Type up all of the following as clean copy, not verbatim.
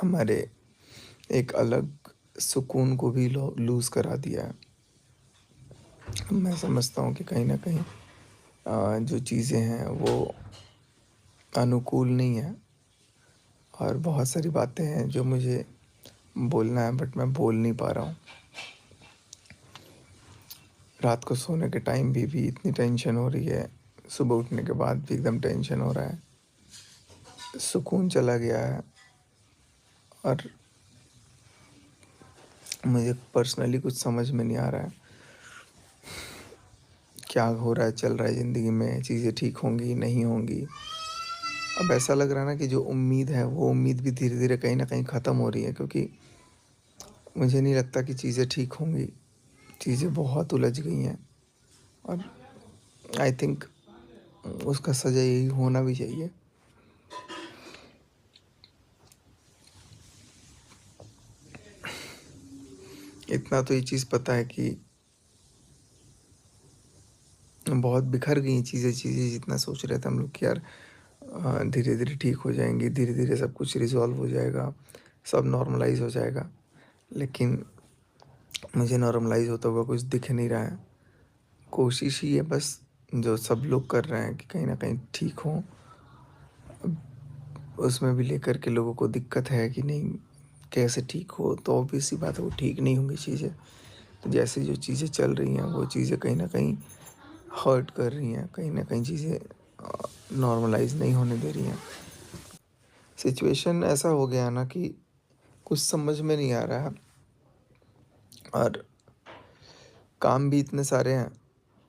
हमारे एक अलग सुकून को भी लूज़ करा दिया है। मैं समझता हूँ कि कहीं न कहीं जो चीज़ें हैं वो अनुकूल नहीं है और बहुत सारी बातें हैं जो मुझे बोलना है बट मैं बोल नहीं पा रहा हूँ। रात को सोने के टाइम भी इतनी टेंशन हो रही है, सुबह उठने के बाद भी एकदम टेंशन हो रहा है। सुकून चला गया है और मुझे पर्सनली कुछ समझ में नहीं आ रहा है, क्या हो रहा है, चल रहा है ज़िंदगी में, चीज़ें ठीक होंगी, नहीं होंगी। अब ऐसा लग रहा है ना कि जो उम्मीद है, वो उम्मीद भी धीरे-धीरे कहीं न कहीं ख़त्म हो रही है क्योंकि मुझे नहीं लगता कि चीज़ें ठीक होंगी। चीज़ें बहुत उलझ गई हैं और आई थिंक उसका सज़ा यही होना भी चाहिए। इतना तो ये चीज़ पता है कि बहुत बिखर गई हैं चीज़ें जितना सोच रहे थे हम लोग कि यार धीरे-धीरे ठीक हो जाएँगी, धीरे-धीरे सब कुछ रिज़ॉल्व हो जाएगा, सब नॉर्मलाइज़ हो जाएगा। लेकिन मुझे नॉर्मलाइज़ होता हुआ कुछ दिख नहीं रहा है। कोशिश ही है बस जो सब लोग कर रहे हैं कि कहीं न कहीं ठीक हों। उसमें भी लेकर के लोगों को दिक्कत है कि नहीं कैसे ठीक हो, तो ऑब्वियस सी बात है वो ठीक नहीं होंगी चीज़ें। तो जैसे जो चीज़ें चल रही हैं वो चीज़ें कहीं न कहीं हर्ट कर रही हैं, कहीं न कहीं चीज़ें नॉर्मलाइज़ नहीं होने दे रही हैं। सिचुएशन ऐसा हो गया है ना कि कुछ समझ में नहीं आ रहा है और काम भी इतने सारे हैं,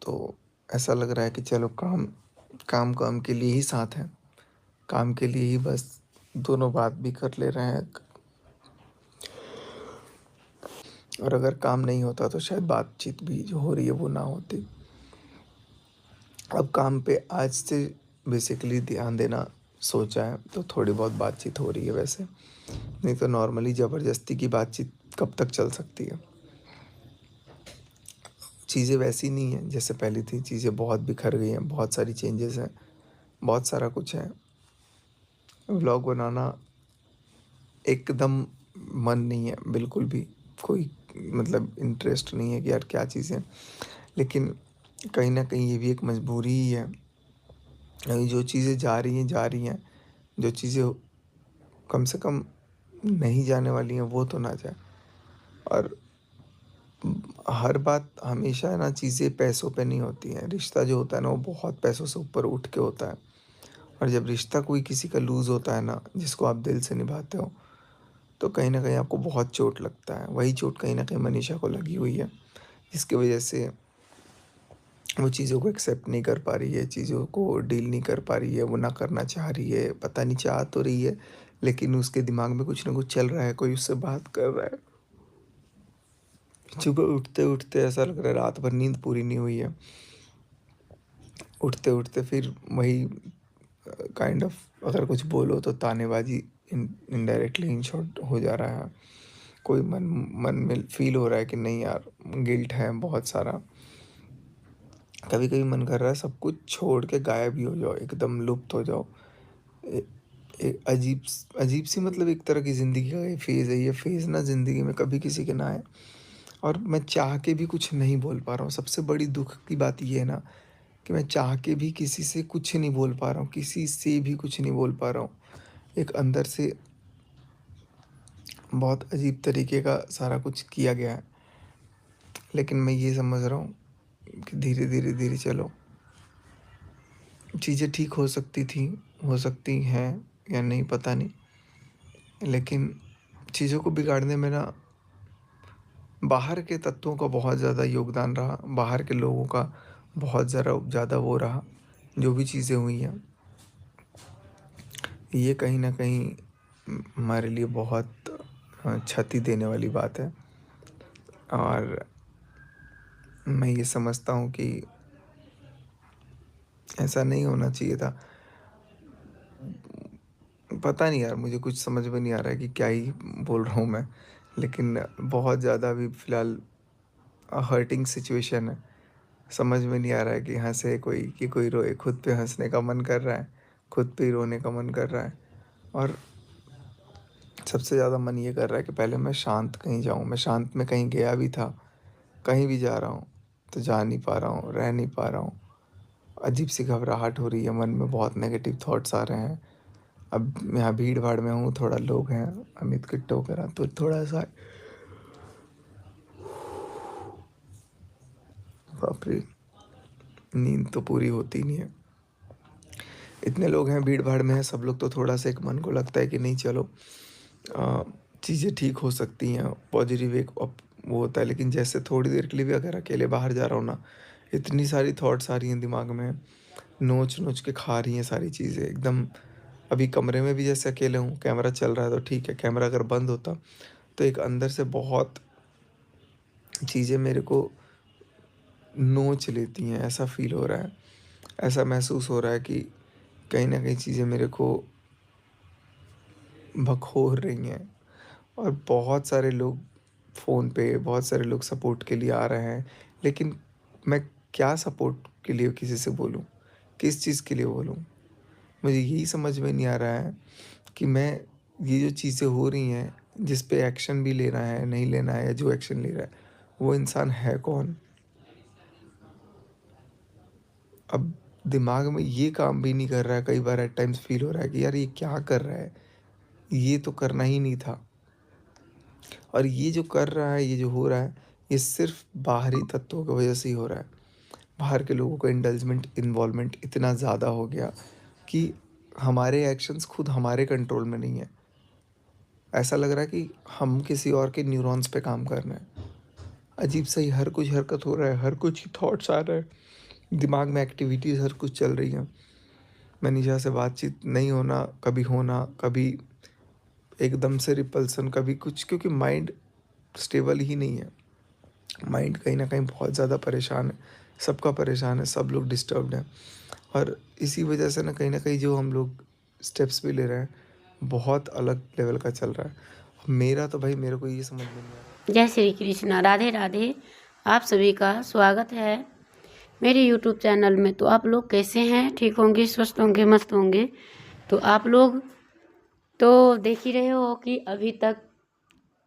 तो ऐसा लग रहा है कि चलो काम काम काम के लिए ही साथ हैं, काम के लिए ही बस दोनों बात भी कर ले रहे हैं और अगर काम नहीं होता तो शायद बातचीत भी जो हो रही है वो ना होती। अब काम पे आज से बेसिकली ध्यान देना सोचा है, तो थोड़ी बहुत बातचीत हो रही है वैसे, नहीं तो नॉर्मली ज़बरदस्ती की बातचीत कब तक चल सकती है। चीज़ें वैसी नहीं हैं जैसे पहले थी, चीज़ें बहुत बिखर गई हैं, बहुत सारी चेंजेस हैं, बहुत सारा कुछ है। व्लॉग बनाना एकदम मन नहीं है बिल्कुल भी, कोई मतलब इंटरेस्ट नहीं है कि यार क्या चीज़ें, लेकिन कहीं न कहीं ये भी एक मजबूरी ही है। अभी जो चीज़ें जा रही हैं, जो चीज़ें कम से कम नहीं जाने वाली हैं वो तो ना जाए। और हर बात हमेशा है ना, चीज़ें पैसों पे नहीं होती हैं। रिश्ता जो होता है ना वो बहुत पैसों से ऊपर उठ के होता है और जब रिश्ता कोई किसी का लूज़ होता है ना, जिसको आप दिल से निभाते हो, तो कहीं न कहीं आपको बहुत चोट लगता है। वही चोट कहीं न कहीं मनीषा को लगी हुई है, जिसकी वजह से वो चीज़ों को एक्सेप्ट नहीं कर पा रही है, चीज़ों को डील नहीं कर पा रही है, वो ना करना चाह रही है, पता नहीं चाह तो रही है, लेकिन उसके दिमाग में कुछ न कुछ चल रहा है, कोई उससे बात कर रहा है। सुबह उठते-उठते ऐसा लग रहा है रात भर नींद पूरी नहीं हुई है। उठते-उठते फिर वही काइंड ऑफ अगर कुछ बोलो तो तानेबाजी इनडायरेक्टली इन शॉर्ट हो जा रहा है। कोई मन मन में फ़ील हो रहा है कि नहीं यार, गिल्ट है बहुत सारा। कभी-कभी मन कर रहा है सब कुछ छोड़ के गायब ही हो जाओ, एकदम लुप्त हो जाओ। ए एक अजीब-सी मतलब एक तरह की ज़िंदगी का ये फ़ेज़ है। ये फ़ेज़ ना ज़िंदगी में कभी किसी के ना आए और मैं चाह के भी कुछ नहीं बोल पा रहा हूँ। सबसे बड़ी दुःख की बात ये है ना कि मैं चाह के भी किसी से कुछ नहीं बोल पा रहा हूँ, किसी से भी कुछ नहीं बोल पा रहा हूँ। एक अंदर से बहुत अजीब तरीके का सारा कुछ किया गया है। लेकिन मैं ये समझ रहा हूँ कि धीरे-धीरे चलो, चीज़ें ठीक हो सकती थी, हो सकती हैं या नहीं पता नहीं। लेकिन चीज़ों को बिगाड़ने में ना बाहर के तत्वों का बहुत ज़्यादा योगदान रहा, बाहर के लोगों का बहुत ज़्यादा वो रहा, जो भी चीज़ें हुई हैं। ये कहीं न कहीं हमारे लिए बहुत क्षति देने वाली बात है और मैं ये समझता हूँ कि ऐसा नहीं होना चाहिए था। पता नहीं यार, मुझे कुछ समझ में नहीं आ रहा है कि क्या ही बोल रहा हूँ मैं। लेकिन बहुत ज़्यादा अभी फ़िलहाल हर्टिंग सिचुएशन है। समझ में नहीं आ रहा है कि हँसे कोई कि कोई रोए। खुद पे हँसने का मन कर रहा है, खुद पे ही रोने का मन कर रहा है और सबसे ज़्यादा मन ये कर रहा है कि पहले मैं शांत कहीं जाऊँ। मैं शांत में कहीं गया भी था, कहीं भी जा रहा हूँ, तो जा नहीं पा रहा हूँ, रह नहीं पा रहा हूँ। अजीब-सी घबराहट हो रही है, मन में बहुत नेगेटिव थॉट्स आ रहे हैं। अब यहाँ भीड़-भाड़ में हूँ, थोड़ा लोग हैं, अमित किट्टो वगैरह, तो थोड़ा-सा बाप रे! नींद तो पूरी होती नहीं है। इतने लोग हैं, भीड़-भाड़ में हैं, सब लोग, तो थोड़ा-सा एक मन को लगता है कि नहीं चलो चीज़ें ठीक हो सकती हैं, पॉजिटिव एक वो होता है। लेकिन जैसे थोड़ी देर के लिए भी अगर अकेले बाहर जा रहा हूँ ना, इतनी सारी थॉट्स आ रही हैं दिमाग में, नोच-नोच के खा रही हैं सारी चीज़ें एकदम। अभी कमरे में भी जैसे अकेले हूँ, कैमरा चल रहा है तो ठीक है, कैमरा अगर बंद होता तो एक अंदर से बहुत चीज़ें मेरे को नोच लेती हैं, ऐसा फ़ील हो रहा है। ऐसा महसूस हो रहा है कि कहीं न कहीं चीज़ें मेरे को भखोर रही हैं। और बहुत सारे लोग फ़ोन पे, बहुत सारे लोग सपोर्ट के लिए आ रहे हैं, लेकिन मैं क्या सपोर्ट के लिए किसी से बोलूँ? किस चीज़ के लिए बोलूँ? मुझे यही समझ में नहीं आ रहा है कि मैं ये जो चीज़ें हो रही हैं, जिस पे एक्शन भी लेना है, नहीं लेना है, या जो एक्शन ले रहा है, वो इंसान है कौन? अब दिमाग में ये काम भी नहीं कर रहा है, कई बार एट टाइम्स फ़ील हो रहा है कि यार ये क्या कर रहा है? ये तो करना ही नहीं था। और ये जो कर रहा है, ये जो हो रहा है, ये सिर्फ़ बाहरी तत्वों की वजह से ही हो रहा है। बाहर के लोगों का इन्वॉल्वमेंट इतना ज़्यादा हो गया कि हमारे एक्शंस खुद हमारे कंट्रोल में नहीं है। ऐसा लग रहा है कि हम किसी और के न्यूरॉन्स पे काम कर रहे हैं। अजीब-सा ही हर कुछ हरकत हो रहा है, हर कुछ ही थॉट्स आ रहे हैं, दिमाग में एक्टिविटीज़ हर कुछ चल रही हैं। मनीषा से बातचीत नहीं होना, कभी होना, कभी एकदम से रिपल्सन, कभी कुछ, क्योंकि माइंड स्टेबल ही नहीं है। माइंड कहीं न कहीं बहुत ज़्यादा परेशान है, सबका परेशान है, सब लोग डिस्टर्ब्ड हैं। और इसी वजह से ना कहीं न कहीं जो हम लोग स्टेप्स भी ले रहे हैं, बहुत अलग लेवल का चल रहा है। मेरा तो भाई मेरे को ये समझ में नहीं आ रहा। जय श्री कृष्णा, राधे राधे। आप सभी का स्वागत है मेरे यूट्यूब चैनल में। तो आप लोग कैसे हैं? ठीक होंगे, स्वस्थ होंगे, मस्त होंगे। तो आप लोग तो देख ही रहे हो कि अभी तक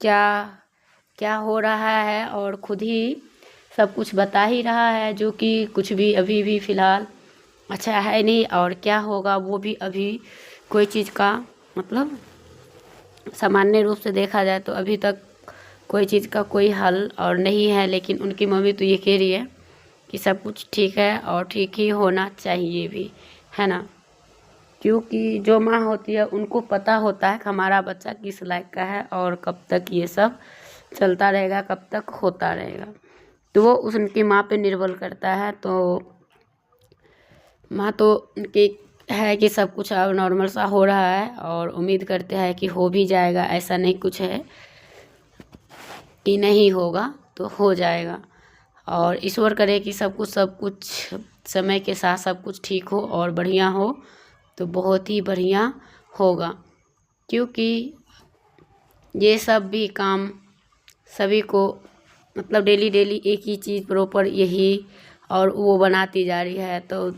क्या क्या हो रहा है, और खुद ही सब कुछ बता ही रहा है, जो कि कुछ भी अभी भी फ़िलहाल अच्छा है नहीं, और क्या होगा वो भी अभी कोई चीज़ का मतलब सामान्य रूप से देखा जाए तो अभी तक कोई चीज़ का कोई हल और नहीं है। लेकिन उनकी मम्मी तो ये कह रही है कि सब कुछ ठीक है और ठीक ही होना चाहिए भी, है ना। क्योंकि जो माँ होती है उनको पता होता है कि हमारा बच्चा किस लायक का है और कब तक ये सब चलता रहेगा, कब तक होता रहेगा। तो वो उनकी माँ पे निर्भर करता है। तो माँ तो उनकी है कि सब कुछ अब नॉर्मल सा हो रहा है, और उम्मीद करते हैं कि हो भी जाएगा। ऐसा नहीं कुछ है कि नहीं होगा, तो हो जाएगा। और ईश्वर करे कि सब कुछ समय के साथ सब कुछ ठीक हो और बढ़िया हो, तो बहुत ही बढ़िया होगा। क्योंकि ये सब भी काम सभी को मतलब डेली डेली एक ही चीज़ प्रॉपर यही और वो बनाती जा रही है। तो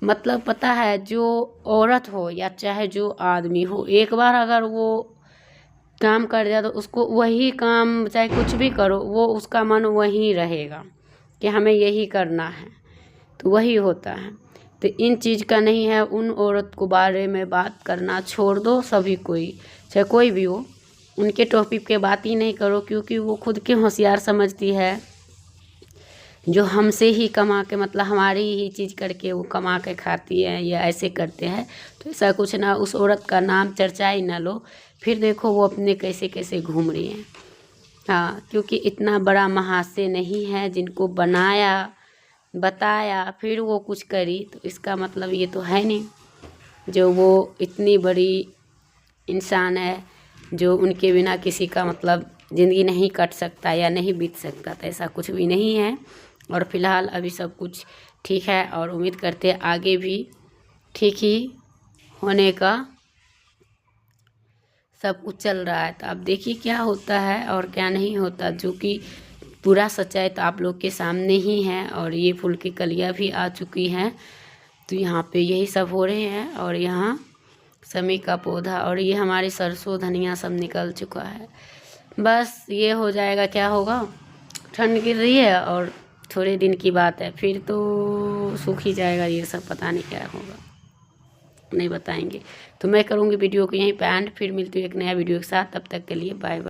मतलब पता है, जो औरत हो या चाहे जो आदमी हो, एक बार अगर वो काम कर दिया तो उसको वही काम, चाहे कुछ भी करो, वो उसका मन वहीं रहेगा कि हमें यही करना है, तो वही होता है। तो इन चीज़ का नहीं है। उन औरत को बारे में बात करना छोड़ दो, सभी कोई चाहे कोई भी हो, उनके टॉपिक के बात ही नहीं करो। क्योंकि वो खुद के होशियार समझती है, जो हमसे ही कमा के मतलब हमारी ही चीज़ करके वो कमा के खाती है या ऐसे करते हैं। तो ऐसा कुछ ना, उस औरत का नाम चर्चा ही ना लो। फिर देखो वो अपने कैसे कैसे घूम रही हैं। हाँ, क्योंकि इतना बड़ा महाशय नहीं है जिनको बनाया, बताया, फिर वो कुछ करी, तो इसका मतलब ये तो है नहीं जो वो इतनी बड़ी इंसान है, जो उनके बिना किसी का मतलब ज़िंदगी नहीं कट सकता या नहीं बीत सकता। तो ऐसा कुछ भी नहीं है। और फिलहाल अभी सब कुछ ठीक है, और उम्मीद करते हैं आगे भी ठीक ही होने का सब कुछ चल रहा है। तो आप देखिए क्या होता है और क्या नहीं होता, जो कि पूरा सच्चाई तो आप लोग के सामने ही है। और ये फूल की कलियाँ भी आ चुकी हैं, तो यहाँ पे यही सब हो रहे हैं। और यहाँ समी का पौधा, और ये हमारी सरसों धनिया सब निकल चुका है। बस ये हो जाएगा, क्या होगा, ठंड गिर रही है और थोड़े दिन की बात है, फिर तो सूख ही जाएगा ये सब, पता नहीं क्या होगा, नहीं बताएंगे। तो मैं करूँगी वीडियो को यहीं पे एंड, फिर मिलती हूँ एक नया वीडियो के साथ, तब तक के लिए बाय बाय।